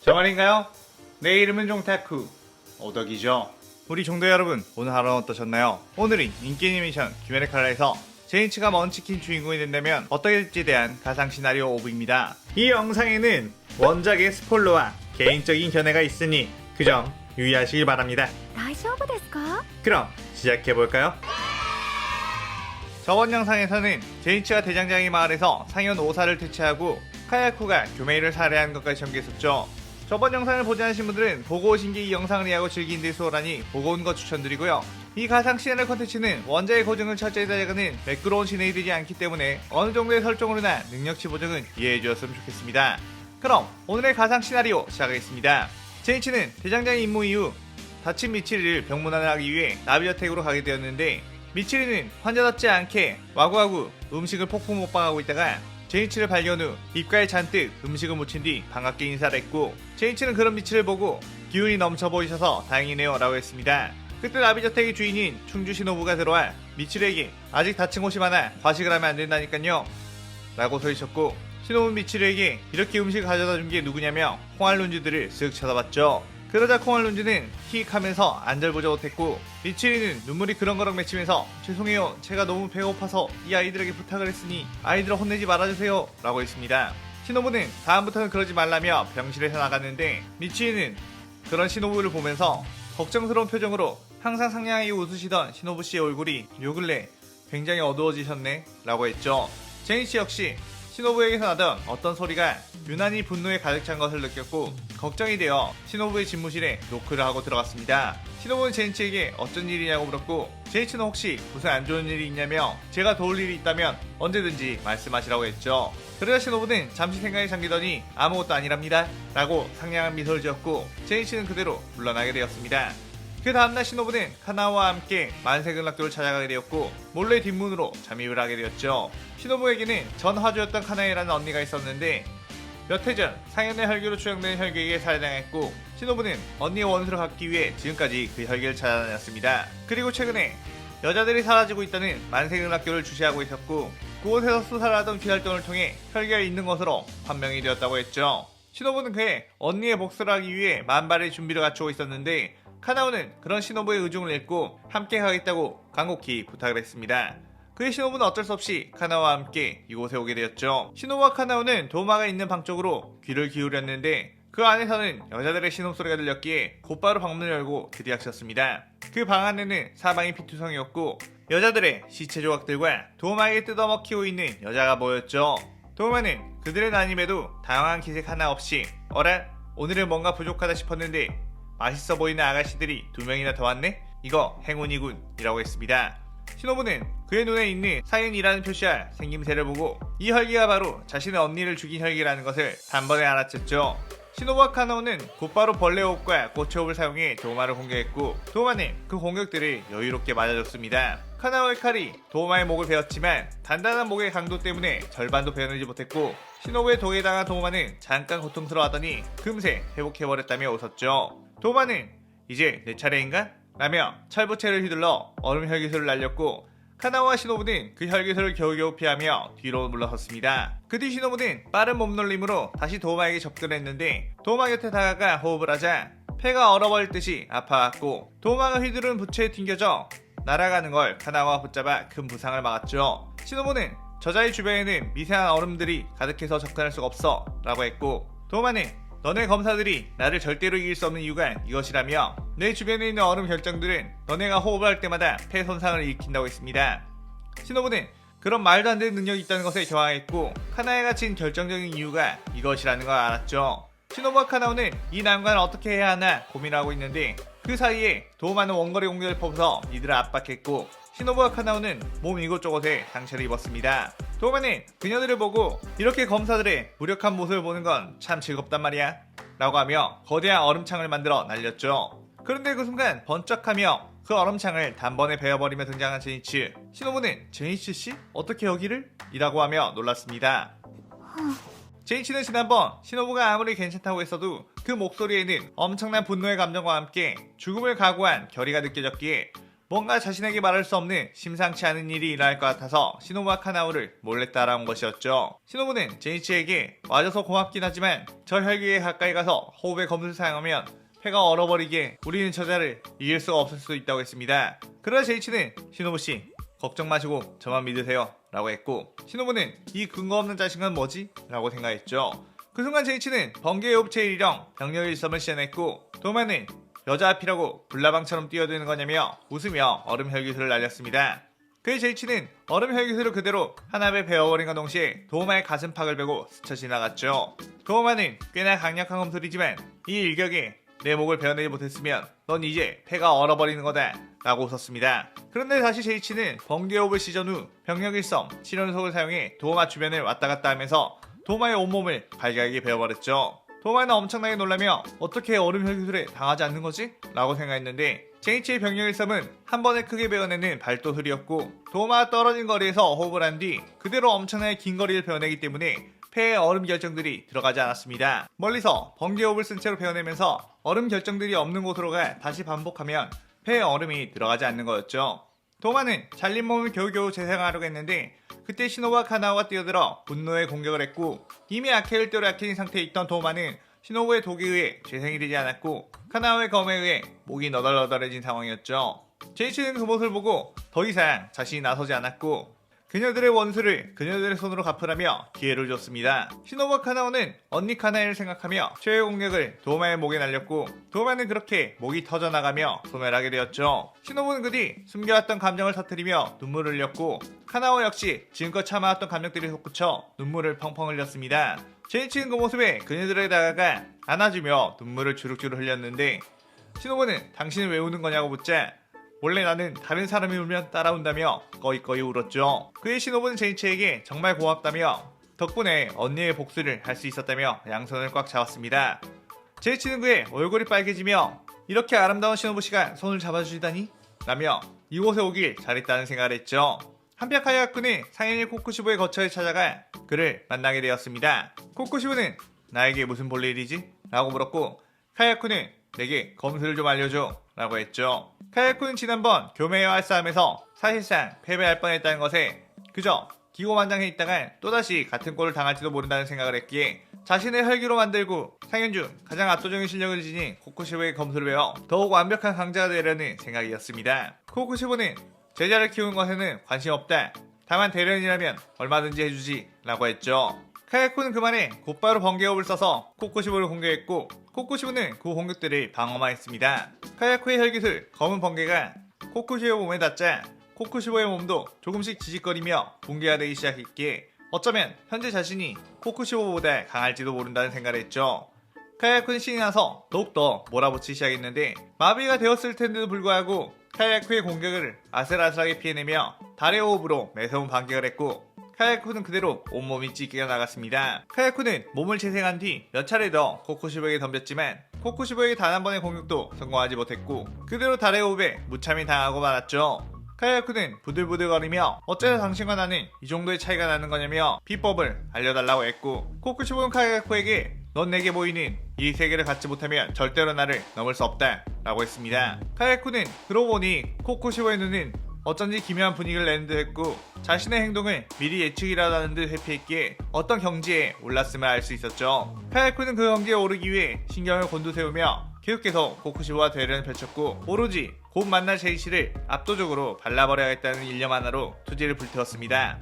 저 말인가요? 내 이름은 종타쿠 오덕이죠. 우리 종도 여러분, 오늘 하루는 어떠셨나요? 오늘은 인기 애니메이션 귀멸의 칼날에서 제니치가 먼치킨 주인공이 된다면 어떻게 될지에 대한 가상 시나리오 오브입니다. 이 영상에는 원작의 스포일러와 개인적인 견해가 있으니 그 점 유의하시길 바랍니다. 大丈夫ですか? 그럼 시작해볼까요? 저번 영상에서는 제니치가 대장장이 마을에서 상현 오사를 퇴치하고 카야쿠가 교메이를 살해한 것까지 전개했었죠. 저번 영상을 보지 않으신 분들은 보고 오신 게 이 영상을 이해하고 즐긴 데 수월하니 보고 온 거 추천드리고요. 이 가상 시나리오 컨텐츠는 원작의 고증을 철저히 따져가는 매끄러운 진행이 되지 않기 때문에 어느 정도의 설정으로나 능력치 보정은 이해해 주었으면 좋겠습니다. 그럼 오늘의 가상 시나리오 시작하겠습니다. 제니치는 대장장이 임무 이후 다친 미치리를 병문안을 하기 위해 나비저택으로 가게 되었는데, 미치리는 환자답지 않게 와구와구 음식을 폭풍 먹방하고 있다가 제니치를 발견 후 입가에 잔뜩 음식을 묻힌 뒤 반갑게 인사를 했고, 제니치는 그런 미치를 보고 기운이 넘쳐 보이셔서 다행이네요 라고 했습니다. 그때 나비저택의 주인인 충주 신호부가 들어와 미치리에게 아직 다친 곳이 많아 과식을 하면 안 된다니깐요 라고 소리쳤고, 신호부 미치리에게 이렇게 음식을 가져다 준 게 누구냐며 콩알룬즈들을 쓱 쳐다봤죠. 그러자 콩알룬즈는 킥 하면서 안절부절 못했고, 미치리는 눈물이 그렁그렁 맺히면서 죄송해요, 제가 너무 배고파서 이 아이들에게 부탁을 했으니 아이들을 혼내지 말아주세요 라고 했습니다. 신호부는 다음부터는 그러지 말라며 병실에서 나갔는데, 미치리는 그런 신호부를 보면서 걱정스러운 표정으로 항상 상냥하게 웃으시던 신호부씨의 얼굴이 요 근래 굉장히 어두워지셨네 라고 했죠. 제니치 역시 신호부에게서 나던 어떤 소리가 유난히 분노에 가득 찬 것을 느꼈고 걱정이 되어 신호부의 집무실에 노크를 하고 들어갔습니다. 신호부는 제니치에게 어쩐 일이냐고 물었고, 제니치는 혹시 무슨 안 좋은 일이 있냐며 제가 도울 일이 있다면 언제든지 말씀하시라고 했죠. 그러자 신호부는 잠시 생각에 잠기더니 아무것도 아니랍니다 라고 상냥한 미소를 지었고, 제니치는 그대로 물러나게 되었습니다. 그 다음날 신호부는 카나와와 함께 만세근락교를 찾아가게 되었고 몰래 뒷문으로 잠입을 하게 되었죠. 신호부에게는 전 화주였던 카나에라는 언니가 있었는데 몇 해 전 상현의 혈기로 추정되는 혈기에게 살해당했고, 신호부는 언니의 원수를 갚기 위해 지금까지 그 혈기를 찾아다녔습니다. 그리고 최근에 여자들이 사라지고 있다는 만세근락교를 주시하고 있었고, 그곳에서 수사를 하던 귀활동을 통해 혈기가 있는 것으로 판명이 되었다고 했죠. 신호부는 그의 언니의 복수를 하기 위해 만발의 준비를 갖추고 있었는데, 카나오는 그런 신호부의 의중을 읽고 함께 가겠다고 간곡히 부탁을 했습니다. 그의 신호부는 어쩔 수 없이 카나오와 함께 이곳에 오게 되었죠. 신호부와 카나오는 도마가 있는 방 쪽으로 귀를 기울였는데 그 안에서는 여자들의 신음소리가 들렸기에 곧바로 방문을 열고 들이닥쳤습니다. 그 방 안에는 사방이 피투성이었고 여자들의 시체 조각들과 도마에게 뜯어먹히고 있는 여자가 보였죠. 도마는 그들의 난임에도 당황한 기색 하나 없이 어라? 오늘은 뭔가 부족하다 싶었는데 맛있어 보이는 아가씨들이 2명이나 더 왔네? 이거 행운이군 이라고 했습니다. 신호부는 그의 눈에 있는 사인이라는 표시와 생김새를 보고 이 혈기가 바로 자신의 언니를 죽인 혈기라는 것을 단번에 알아챘죠. 신호부와 카나오는 곧바로 벌레호흡과 고체호흡을 사용해 도마를 공격했고, 도마는 그 공격들을 여유롭게 맞아줬습니다. 카나오의 칼이 도마의 목을 베었지만 단단한 목의 강도 때문에 절반도 베어내지 못했고, 신호부의 독에 당한 도마는 잠깐 고통스러워하더니 금세 회복해버렸다며 웃었죠. 도마는 이제 내 차례인가? 라며 철부채를 휘둘러 얼음 혈기술을 날렸고, 카나오와 신호부는 그 혈기술을 겨우겨우 피하며 뒤로 물러섰습니다. 그 뒤 신호부는 빠른 몸놀림으로 다시 도마에게 접근했는데, 도마 곁에 다가가 호흡을 하자 폐가 얼어버릴 듯이 아파갔고, 도마가 휘두른 부채에 튕겨져 날아가는 걸 카나오가 붙잡아 큰 부상을 막았죠. 신호부는 저자의 주변에는 미세한 얼음들이 가득해서 접근할 수가 없어 라고 했고, 도마는 너네 검사들이 나를 절대로 이길 수 없는 이유가 이것이라며 내 주변에 있는 얼음 결정들은 너네가 호흡을 할 때마다 폐 손상을 일으킨다고 했습니다. 신호부는 그런 말도 안 되는 능력이 있다는 것에 경악했고, 카나에가 친 결정적인 이유가 이것이라는 걸 알았죠. 신호부와 카나오는 이 난관을 어떻게 해야 하나 고민하고 있는데, 그 사이에 도마는 원거리 공격을 퍼부어 이들을 압박했고, 신호부와 카나오는 몸 이곳저곳에 상처를 입었습니다. 도마는 그녀들을 보고 이렇게 검사들의 무력한 모습을 보는 건 참 즐겁단 말이야 라고 하며 거대한 얼음창을 만들어 날렸죠. 그런데 그 순간 번쩍하며 그 얼음창을 단번에 베어버리며 등장한 제니치. 신호부는 제니치씨? 어떻게 여기를? 이라고 하며 놀랐습니다. 제니치는 지난번 신호부가 아무리 괜찮다고 했어도 그 목소리에는 엄청난 분노의 감정과 함께 죽음을 각오한 결의가 느껴졌기에 뭔가 자신에게 말할 수 없는 심상치 않은 일이 일어날 것 같아서 시노부와 카나오를 몰래 따라온 것이었죠. 시노부는 제이치에게 와줘서 고맙긴 하지만 저 혈기에 가까이 가서 호흡의 검술을 사용하면 폐가 얼어버리게 우리는 저자를 이길 수가 없을 수도 있다고 했습니다. 그러자 제이치는 시노부씨 걱정 마시고 저만 믿으세요 라고 했고, 시노부는 이 근거 없는 자신은 뭐지? 라고 생각했죠. 그 순간 제이치는 번개의 옵체 일령 병력 일섬을 시연했고, 도마는 여자 앞이라고 불나방처럼 뛰어드는 거냐며 웃으며 얼음 혈기술을 날렸습니다. 그의 제이치는 얼음 혈기술을 그대로 한 합에 베어버린과 동시에 도마의 가슴팍을 베고 스쳐 지나갔죠. 도마는 꽤나 강력한 검술이지만 이 일격에 내 목을 베어내지 못했으면 넌 이제 폐가 얼어버리는 거다 라고 웃었습니다. 그런데 다시 제이치는 번개호흡을 시전 후 병력 일섬 실현속을 사용해 도마 주변을 왔다갔다 하면서 도마의 온몸을 발각하게 베어버렸죠. 도마는 엄청나게 놀라며 어떻게 얼음 혈기술에 당하지 않는 거지? 라고 생각했는데, 제이치의 병력 일섬은 한 번에 크게 베어내는 발도술이었고, 도마가 떨어진 거리에서 호흡을 한 뒤 그대로 엄청나게 긴 거리를 베어내기 때문에 폐에 얼음 결정들이 들어가지 않았습니다. 멀리서 번개호흡을 쓴 채로 베어내면서 얼음 결정들이 없는 곳으로 가 다시 반복하면 폐에 얼음이 들어가지 않는 거였죠. 도마는 잘린 몸을 겨우겨우 재생하려고 했는데 그때 시노부와 카나오가 뛰어들어 분노의 공격을 했고, 이미 아케를 때려 약해진 상태에 있던 도마는 시노부의 독에 의해 재생이 되지 않았고 카나오의 검에 의해 목이 너덜너덜해진 상황이었죠. 제이치는 그 모습을 보고 더 이상 자신이 나서지 않았고 그녀들의 원수를 그녀들의 손으로 갚으라며 기회를 줬습니다. 시노부와 카나오는 언니 카나에를 생각하며 최후의 공격을 도마의 목에 날렸고, 도마는 그렇게 목이 터져나가며 소멸하게 되었죠. 시노부는 그 뒤 숨겨왔던 감정을 터뜨리며 눈물을 흘렸고, 카나오 역시 지금껏 참아왔던 감정들이 솟구쳐 눈물을 펑펑 흘렸습니다. 제이치는 그 모습에 그녀들에게 다가가 안아주며 눈물을 주룩주룩 흘렸는데, 시노부는 당신은 왜 우는 거냐고 묻자 원래 나는 다른 사람이 울면 따라운다며 꺼이꺼이 울었죠. 그의 시노부는 제이치에게 정말 고맙다며 덕분에 언니의 복수를 할 수 있었다며 양손을 꽉 잡았습니다. 제이치는 그의 얼굴이 빨개지며 이렇게 아름다운 시노부씨가 손을 잡아주시다니? 라며 이곳에 오길 잘했다는 생각을 했죠. 한편 카야쿠는 상인일 코쿠시부의 거처에 찾아가 그를 만나게 되었습니다. 코쿠시부는 나에게 무슨 볼일이지? 라고 물었고, 카야쿠는 내게 검술을 좀 알려줘 라고 했죠. 카야쿠는 지난번 교메이와 할 싸움에서 사실상 패배할 뻔했다는 것에 그저 기고만장해 있다가 또다시 같은 꼴을 당할지도 모른다는 생각을 했기에 자신의 혈기로 만들고 상현 중 가장 압도적인 실력을 지닌 코쿠시부의 검술을 배워 더욱 완벽한 강자가 되려는 생각이었습니다. 코쿠시부는 제자를 키우는 것에는 관심 없다. 다만 대련이라면 얼마든지 해주지 라고 했죠. 카야쿠는 그 말에 곧바로 번개호흡을 써서 코쿠시부를 공격했고, 코쿠시부는 그 공격들을 방어만 했습니다. 카야쿠의 혈기술 검은 번개가 코쿠시부의 몸에 닿자 코쿠시부의 몸도 조금씩 지직거리며 붕괴가 되기 시작했기에 어쩌면 현재 자신이 코쿠시부보다 강할지도 모른다는 생각을 했죠. 카야쿠는 신이 나서 더욱더 몰아붙이기 시작했는데 마비가 되었을 텐데도 불구하고 카야쿠의 공격을 아슬아슬하게 피해내며 달의 호흡으로 매서운 반격을 했고, 카야쿠는 그대로 온몸이 찢겨 나갔습니다. 카야쿠는 몸을 재생한 뒤 몇 차례 더 코쿠시부에게 덤볐지만 코쿠시부에게 단 한 번의 공격도 성공하지 못했고 그대로 달의 호흡에 무참히 당하고 말았죠. 카야쿠는 부들부들거리며 어째서 당신과 나는 이 정도의 차이가 나는 거냐며 비법을 알려달라고 했고, 코쿠시부는 카야쿠에게 넌 내게 보이는 이 세계를 갖지 못하면 절대로 나를 넘을 수 없다 라고 했습니다. 카야쿠는 그러고 보니 코쿠시부의 눈은 어쩐지 기묘한 분위기를 내는 듯 했고 자신의 행동을 미리 예측이라도 하는 듯 회피했기에 어떤 경지에 올랐음을 알 수 있었죠. 카야쿠는 그 경지에 오르기 위해 신경을 곤두세우며 계속해서 코쿠시부와 대련을 펼쳤고 오로지 곧 만날 제이치를 압도적으로 발라버려야겠다는 일념 하나로 투지를 불태웠습니다.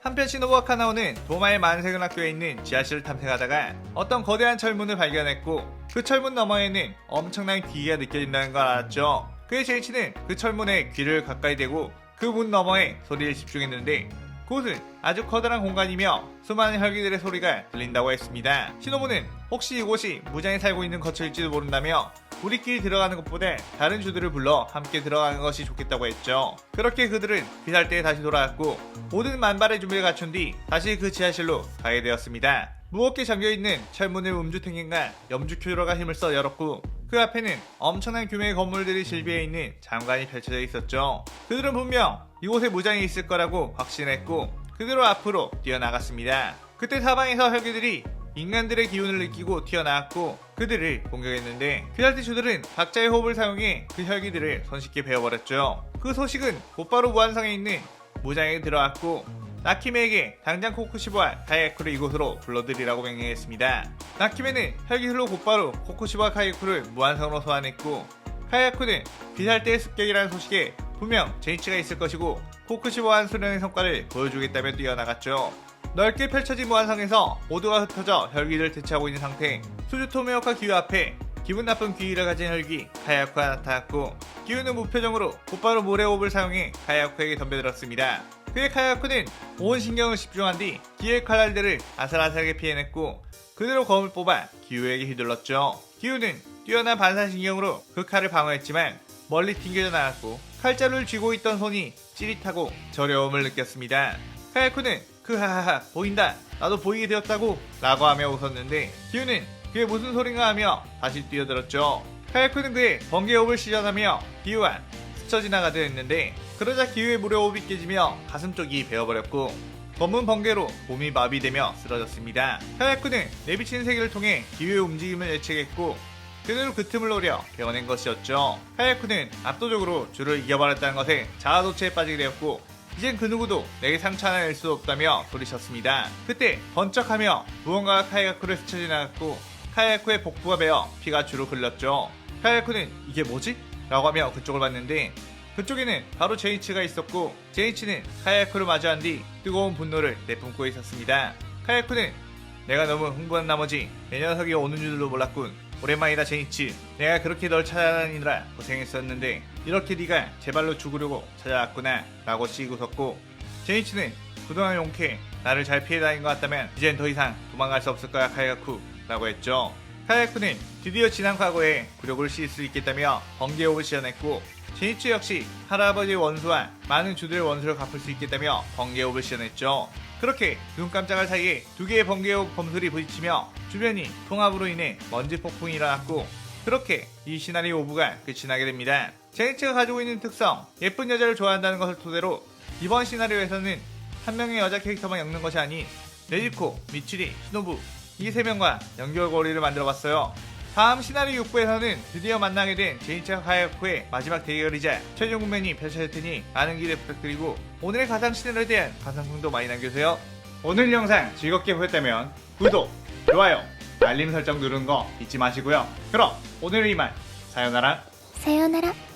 한편 시노부와 카나오는 도마의 만세근학교에 있는 지하실을 탐색하다가 어떤 거대한 철문을 발견했고 그 철문 너머에는 엄청난 기계가 느껴진다는 걸 알았죠. 그의 제이치는 그 철문에 귀를 가까이 대고 그 문 너머에 소리를 집중했는데 그곳은 아주 커다란 공간이며 수많은 혈기들의 소리가 들린다고 했습니다. 시노부는 혹시 이곳이 무장이 살고 있는 거처일지도 모른다며 우리끼리 들어가는 것보다 다른 주들을 불러 함께 들어가는 것이 좋겠다고 했죠. 그렇게 그들은 비살대에 다시 돌아왔고 모든 만발의 준비를 갖춘 뒤 다시 그 지하실로 가게 되었습니다. 무겁게 잠겨있는 철문을 음주탱행과 염주큐러가 힘을 써 열었고 그 앞에는 엄청난 규모의 건물들이 실비해 있는 장관이 펼쳐져 있었죠. 그들은 분명 이곳에 무장이 있을 거라고 확신했고 그대로 앞으로 뛰어나갔습니다. 그때 사방에서 혈기들이 인간들의 기운을 느끼고 튀어나왔고 그 그들을 공격했는데 피살티슈들은 각자의 호흡을 사용해 그 혈기들을 손쉽게 베어버렸죠. 그 소식은 곧바로 무한성에 있는 무장에 들어왔고 나키메에게 당장 코쿠시바와 카이아쿠를 이곳으로 불러들이라고 명령했습니다. 나키메는 혈기술로 곧바로 코쿠시바와 카이아쿠를 무한성으로 소환했고 카이아쿠는 비살대의 습격이라는 소식에 분명 제니치가 있을 것이고 코쿠시바와 수련의 성과를 보여주겠다며 뛰어나갔죠. 넓게 펼쳐진 무한성에서 모두가 흩어져 혈기를 대체하고 있는 상태. 수주토메오카 기후 앞에 기분 나쁜 귀위를 가진 혈기 카이아쿠가 나타났고 기후는 무표정으로 곧바로 모래호흡을 사용해 카이아쿠에게 덤벼들었습니다. 그의 카이아쿠는 온 신경을 집중한 뒤 기후의 칼날들을 아슬아슬하게 피해냈고 그대로 검을 뽑아 기후에게 휘둘렀죠. 기후는 뛰어난 반사신경으로 그 칼을 방어했지만 멀리 튕겨져 나갔고 칼자루를 쥐고 있던 손이 찌릿하고 저려움을 느꼈습니다. 카이아쿠는 하하하 보인다 나도 보이게 되었다고 라고 하며 웃었는데 기후는 그게 무슨 소린가 하며 다시 뛰어들었죠. 카이아쿠는 그의 번개호흡을 시전하며 기후와 스쳐 지나가려 했는데 그러자 기후의 무료호흡이 깨지며 가슴 쪽이 베어버렸고 검은 번개로 몸이 마비되며 쓰러졌습니다. 카이아쿠는 내비치는 세계를 통해 기후의 움직임을 예측했고 그대로 그 틈을 노려 베어낸 것이었죠. 카이아쿠는 압도적으로 줄을 이겨버렸다는 것에 자아도취에 빠지게 되었고 이젠 그 누구도 내게 상처 하나 낼 수 없다며 소리쳤습니다. 그때 번쩍하며 무언가가 카이아쿠를 스쳐 지나갔고 카이아쿠의 복부가 베어 피가 주로 흘렀죠. 카이아쿠는 이게 뭐지? 라고 하며 그쪽을 봤는데 그쪽에는 바로 제니치가 있었고 제니치는 카이아쿠를 마주한 뒤 뜨거운 분노를 내뿜고 있었습니다. 카이아쿠는 내가 너무 흥분한 나머지 내 녀석이 오는 줄도 몰랐군. 오랜만이다 제니치. 내가 그렇게 널 찾아다니느라 고생했었는데 이렇게 네가 제 발로 죽으려고 찾아왔구나 라고 씩 웃었고 제니치는 그동안 용케 나를 잘 피해 다닌 것 같다면 이젠 더 이상 도망갈 수 없을 거야 카이아쿠 라고 했죠. 카이아쿠는 드디어 지난 과거에 굴욕을 씻을 수 있겠다며 번개호흡을 시전했고 제니치 역시 할아버지의 원수와 많은 주들의 원수를 갚을 수 있겠다며 번개호흡을 시전했죠. 그렇게 눈 깜짝할 사이에 두 개의 번개호흡 검술이 부딪히며 주변이 통합으로 인해 먼지 폭풍이 일어났고 그렇게 이 시나리오 5부가 끝이 나게 됩니다. 제니치가 가지고 있는 특성 예쁜 여자를 좋아한다는 것을 토대로 이번 시나리오에서는 한 명의 여자 캐릭터만 엮는 것이 아닌 네지코, 미츠리, 스노부 이 세 명과 연결고리를 만들어봤어요. 다음 시나리오 6부에서는 드디어 만나게 된 제니치와 카이아쿠의 마지막 대결이자 최종 국면이 펼쳐질 테니 많은 기대 부탁드리고 오늘의 가상 시나리오에 대한 가상평도 많이 남겨주세요. 오늘 영상 즐겁게 보셨다면 구독, 좋아요, 알림 설정 누르는 거 잊지 마시고요. 그럼 오늘은 이만 사요나라.さようなら。